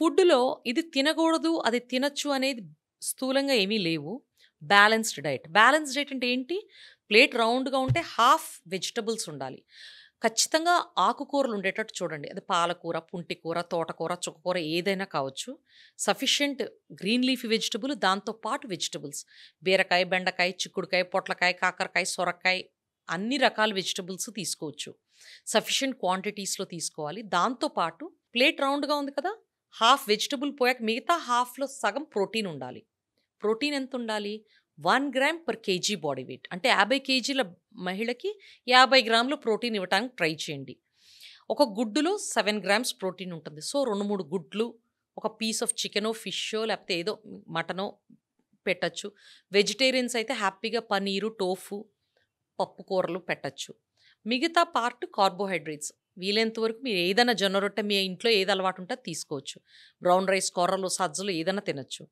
ఫుడ్‌లో ఇది తినగూడదు, అది తినొచ్చు అనేది స్థూలంగా ఏమీ లేవు. బ్యాలెన్స్‌డ్ డైట్ అంటే ఏంటి? ప్లేట్ రౌండ్‌గా ఉంటే హాఫ్ వెజిటబుల్స్ ఉండాలి. ఖచ్చితంగా ఆకుకూరలు ఉండేటట్టు చూడండి. అది పాలకూర, పుంటికూర, తోటకూర, చుక్కకూర ఏదైనా కావచ్చు. సఫిషియంట్ గ్రీన్ లీఫీ వెజిటబుల్ దాంతో పాటు వెజిటబుల్స్. బీరకాయ, బెండకాయ, చిక్కుడుకాయ, పొట్లకాయ, కాకరకాయ, సొరకాయ అన్ని రకాల వెజిటబుల్స్ తీసుకోవచ్చు. సఫిషియంట్ క్వాంటిటీస్‌లో తీసుకోవాలి. దాంతో పాటు ప్లేట్ రౌండ్‌గా ఉంది కదా! హాఫ్ వెజిటబుల్ పోయాక మిగతా హాఫ్‌లో సగం ప్రోటీన్ ఉండాలి. ప్రోటీన్ ఎంతుండాలి? 1 gram per KG body weight. అంటే 50 కేజీల మహిళకి 50 గ్రాములు ప్రోటీన్ ఇవ్వటానికి ట్రై చేయండి. ఒక గుడ్డులో 7 గ్రామ్స్ ప్రోటీన్ ఉంటుంది. సో, 2, 3 గుడ్లు, ఒక పీస్ ఆఫ్ చికెనో, ఫిషో లేకపోతే ఏదో మటనో పెట్టొచ్చు. వెజిటేరియన్స్ అయితే హ్యాపీగా పనీరు, టోఫు, పప్పు కూరలు పెట్టొచ్చు. మిగతా పార్ట్ కార్బోహైడ్రేట్స్. వీలైనంత వరకు మీరు ఏదైనా జొన్న రొట్టె మీ ఇంట్లో ఏది అలవాటు ఉంటే అది తీసుకోవచ్చు. బ్రౌన్ రైస్, కొర్రలు, సజ్జలు ఏదైనా తినొచ్చు.